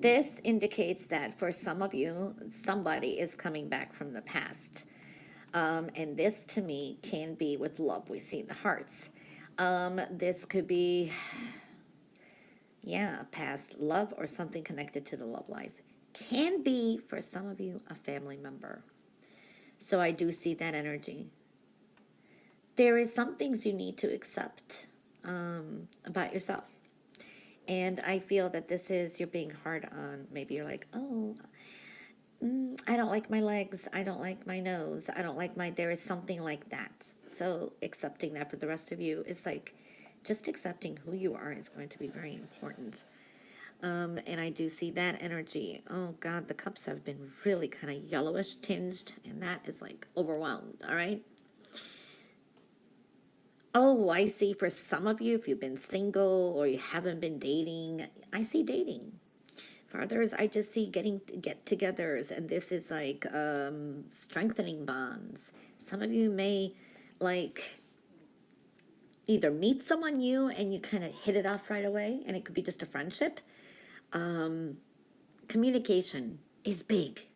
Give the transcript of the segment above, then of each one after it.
This indicates that for some of you, somebody is coming back from the past. And this to me can be with love. We see the hearts. This could be, yeah, past love or something connected to the love life. Can be, for some of you, a family member. So I do see that energy. There is some things you need to accept about yourself. And I feel that this is, you're being hard on. Maybe you're like, oh, I don't like my legs. I don't like my nose. I don't like my, there is something like that. So accepting that for the rest of you is like, just accepting who you are is going to be very important. And I do see that energy. Oh God, the cups have been really kind of yellowish tinged, and that is like overwhelmed. All right. Oh, I see for some of you, if you've been single or you haven't been dating, I see dating. For others, I just see get-togethers, and this is like strengthening bonds. Some of you may like either meet someone new and you kind of hit it off right away, and it could be just a friendship. Communication is big.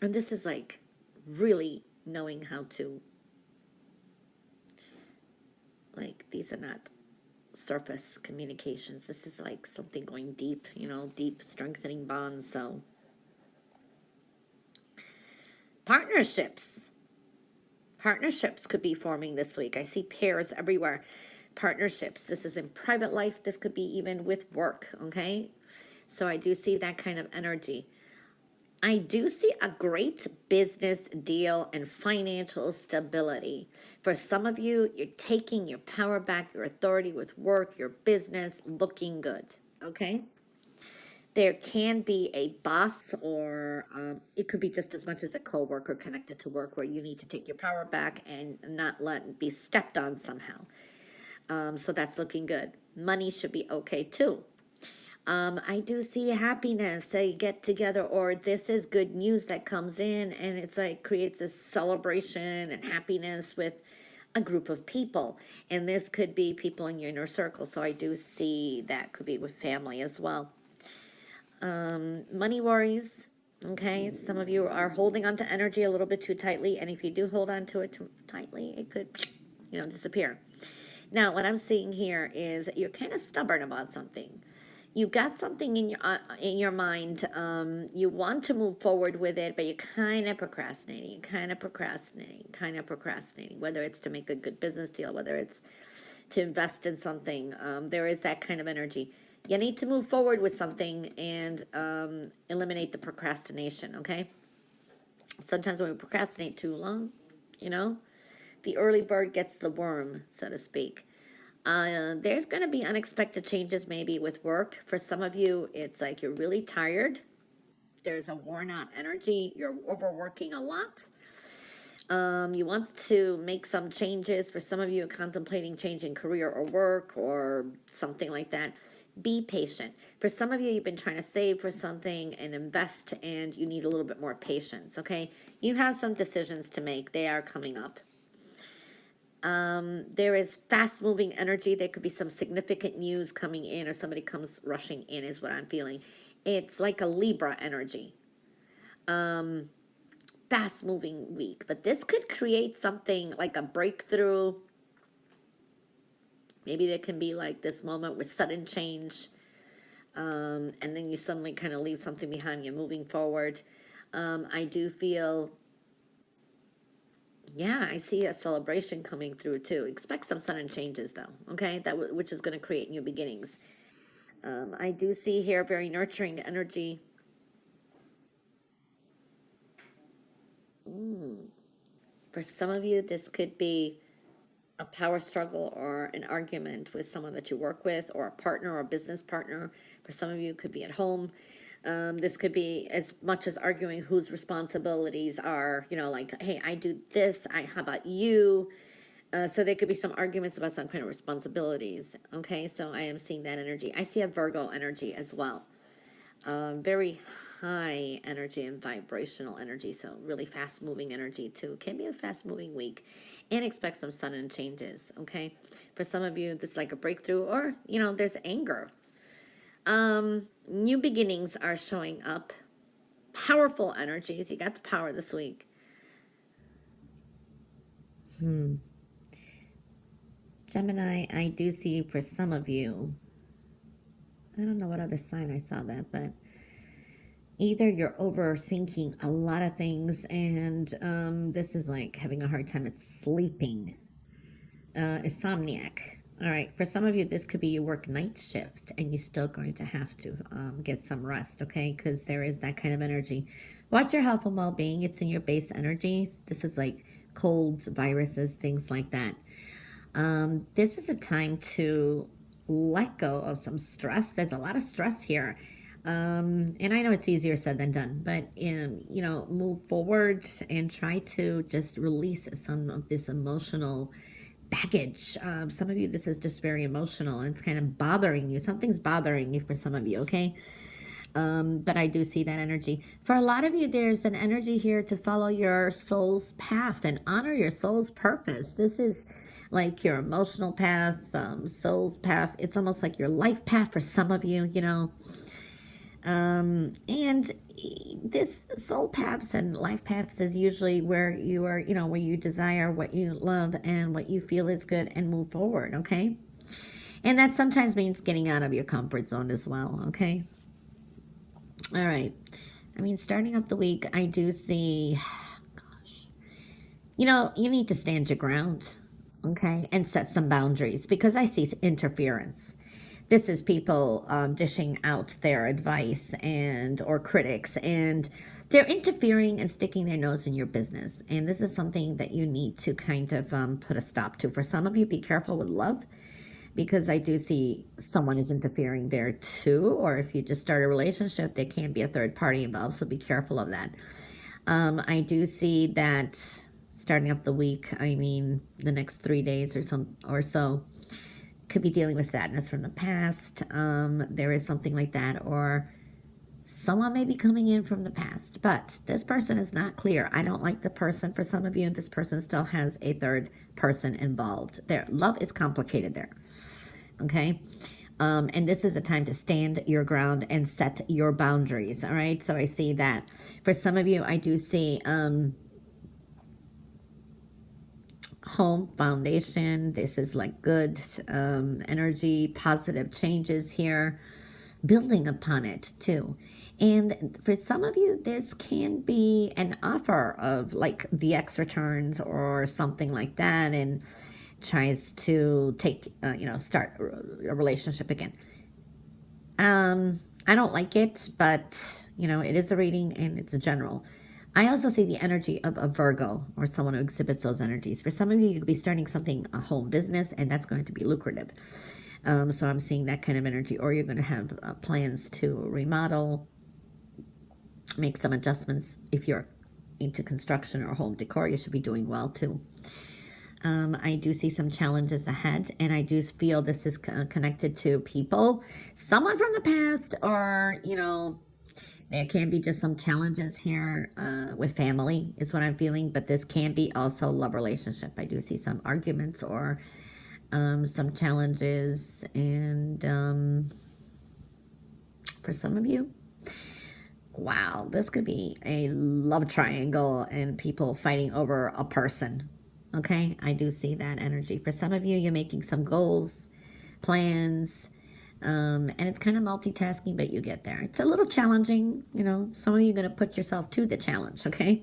And this is like really knowing how to, like, these are not surface communications. This is like something going deep, you know, deep strengthening bonds. So partnerships could be forming this week. I see pairs everywhere. Partnerships, this is in private life, this could be even with work. Okay, so I do see that kind of energy. I do see a great business deal and financial stability. For some of you, you're taking your power back, your authority with work, your business, looking good, okay? There can be a boss, or it could be just as much as a coworker connected to work, where you need to take your power back and not let be stepped on somehow. So that's looking good. Money should be okay too. I do see happiness, a get together, or this is good news that comes in, and it's like creates this celebration and happiness with a group of people. And this could be people in your inner circle. So I do see that could be with family as well. Money worries. Okay, some of you are holding on to energy a little bit too tightly, and if you do hold on to it too tightly, it could, disappear. Now, what I'm seeing here is that you're kind of stubborn about something. You've got something in your mind. You want to move forward with it, but you're kind of procrastinating, whether it's to make a good business deal, whether it's to invest in something. There is that kind of energy. You need to move forward with something and eliminate the procrastination, okay? Sometimes when we procrastinate too long, the early bird gets the worm, so to speak. There's going to be unexpected changes maybe with work. For some of you, it's like you're really tired. There's a worn out energy. You're overworking a lot. You want to make some changes. For some of you, contemplating changing career or work or something like that. Be patient. For some of you, you've been trying to save for something and invest, and you need a little bit more patience, okay? You have some decisions to make. They are coming up. There is fast moving energy. There could be some significant news coming in, or somebody comes rushing in is what I'm feeling. It's like a Libra energy. Fast moving week, but this could create something like a breakthrough. Maybe there can be like this moment with sudden change. And then you suddenly kind of leave something behind you moving forward. I do feel, yeah, I see a celebration coming through too. Expect some sudden changes though, okay? Which is going to create new beginnings. I do see here very nurturing energy. For some of you, this could be a power struggle or an argument with someone that you work with, or a partner or a business partner. For some of you, it could be at home. This could be as much as arguing whose responsibilities are, like, hey, I do this, how about you? So there could be some arguments about some kind of responsibilities. Okay, so I am seeing that energy. I see a Virgo energy as well. Very high energy and vibrational energy, so really fast moving energy too. Can be a fast moving week, and expect some sudden changes. Okay, for some of you, this is like a breakthrough, or there's anger. New beginnings are showing up. Powerful energies. You got the power this week. Gemini, I do see for some of you. I don't know what other sign I saw that, but either you're overthinking a lot of things, and this is like having a hard time at sleeping. Insomniac. All right, for some of you, this could be you work night shift and you're still going to have to get some rest, okay? Because there is that kind of energy. Watch your health and well-being. It's in your base energies. This is like colds, viruses, things like that. This is a time to let go of some stress. There's a lot of stress here. And I know it's easier said than done, but, move forward and try to just release some of this emotional baggage. Some of you, this is just very emotional and it's kind of bothering you. Something's bothering you for some of you, okay? But I do see that energy. For a lot of you, there's an energy here to follow your soul's path and honor your soul's purpose. This is like your emotional path, soul's path. It's almost like your life path for some of you, and this soul paths and life paths is usually where you are, where you desire what you love and what you feel is good and move forward, okay? And that sometimes means getting out of your comfort zone as well, okay? All right. I mean, starting up the week, I do see, gosh, you need to stand your ground, okay? And set some boundaries because I see interference. This is people dishing out their advice or critics, and they're interfering and sticking their nose in your business. And this is something that you need to kind of put a stop to. For some of you, be careful with love, because I do see someone is interfering there too. Or if you just start a relationship, there can be a third party involved, so be careful of that. I do see that starting up the week, I mean, the next 3 days or so, could be dealing with sadness from the past. There is something like that, or someone may be coming in from the past, but this person is not clear. I don't like the person. For some of you, this person still has a third person involved. Their love is complicated there, okay? And this is a time to stand your ground and set your boundaries, all right? So I see that. For some of you, I do see home foundation. This is like good energy, positive changes here, building upon it too. And for some of you, this can be an offer of like the ex returns or something like that, and tries to start a relationship again. I don't like it, but it is a reading and it's a general. I also see the energy of a Virgo or someone who exhibits those energies. For some of you, you could be starting something, a home business, and that's going to be lucrative. So I'm seeing that kind of energy. Or you're going to have plans to remodel, make some adjustments. If you're into construction or home decor, you should be doing well too. I do see some challenges ahead, and I do feel this is connected to people, someone from the past, or, there can be just some challenges here with family is what I'm feeling, but this can be also love relationship. I do see some arguments or some challenges, and for some of you, wow, this could be a love triangle and people fighting over a person, okay? I do see that energy. For some of you, you're making some goals, plans, and it's kind of multitasking, but you get there. It's a little challenging, some of you are going to put yourself to the challenge, okay?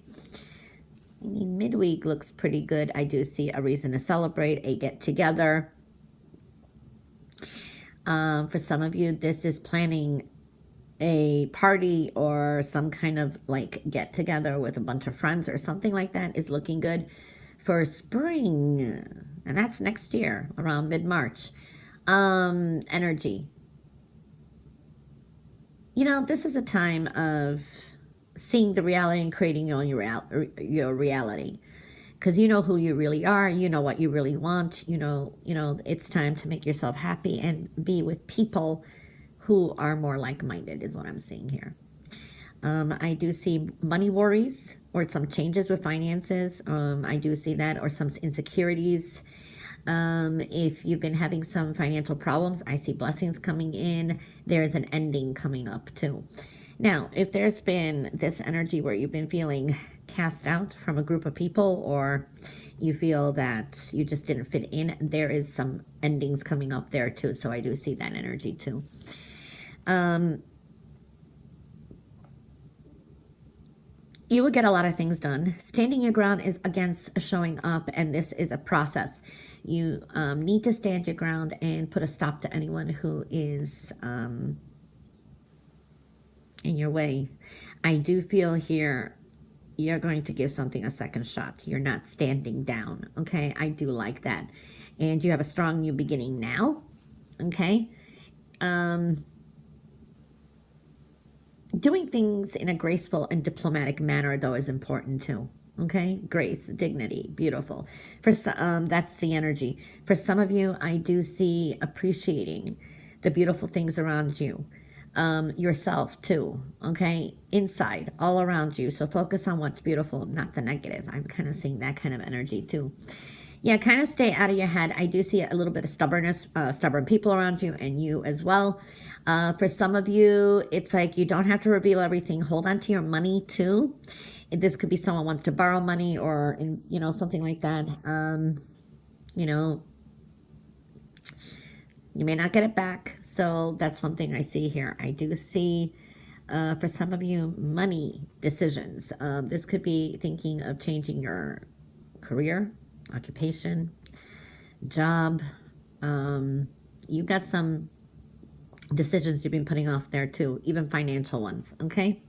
I mean, midweek looks pretty good. I do see a reason to celebrate, a get together. For some of you, this is planning a party or some kind of like get together with a bunch of friends or something like that is looking good for spring. And that's next year, around mid-March. Energy. This is a time of seeing the reality and creating your reality, because you know who you really are, you know what you really want, it's time to make yourself happy and be with people who are more like-minded is what I'm seeing here. I do see money worries or some changes with finances. I do see that, or some insecurities. If you've been having some financial problems, I see blessings coming in. There's an ending coming up too. Now, if there's been this energy where you've been feeling cast out from a group of people, or you feel that you just didn't fit in, there is some endings coming up there too. So I do see that energy too. You will get a lot of things done. Standing your ground is against showing up, and this is a process. You need to stand your ground and put a stop to anyone who is in your way. I do feel here you're going to give something a second shot. You're not standing down, okay? I do like that. And you have a strong new beginning now, okay? Doing things in a graceful and diplomatic manner, though, is important too. Okay, grace, dignity, beautiful. For some, that's the energy. For some of you, I do see appreciating the beautiful things around you, yourself too. Okay, inside, all around you. So focus on what's beautiful, not the negative. I'm kind of seeing that kind of energy too. Yeah, kind of stay out of your head. I do see a little bit of stubbornness, stubborn people around you, and you as well. For some of you, it's like you don't have to reveal everything. Hold on to your money too. This could be someone wants to borrow money, or something like that. You may not get it back. So that's one thing I see here. I do see, for some of you, money decisions. This could be thinking of changing your career, occupation, job. You've got some decisions you've been putting off there too, even financial ones, okay?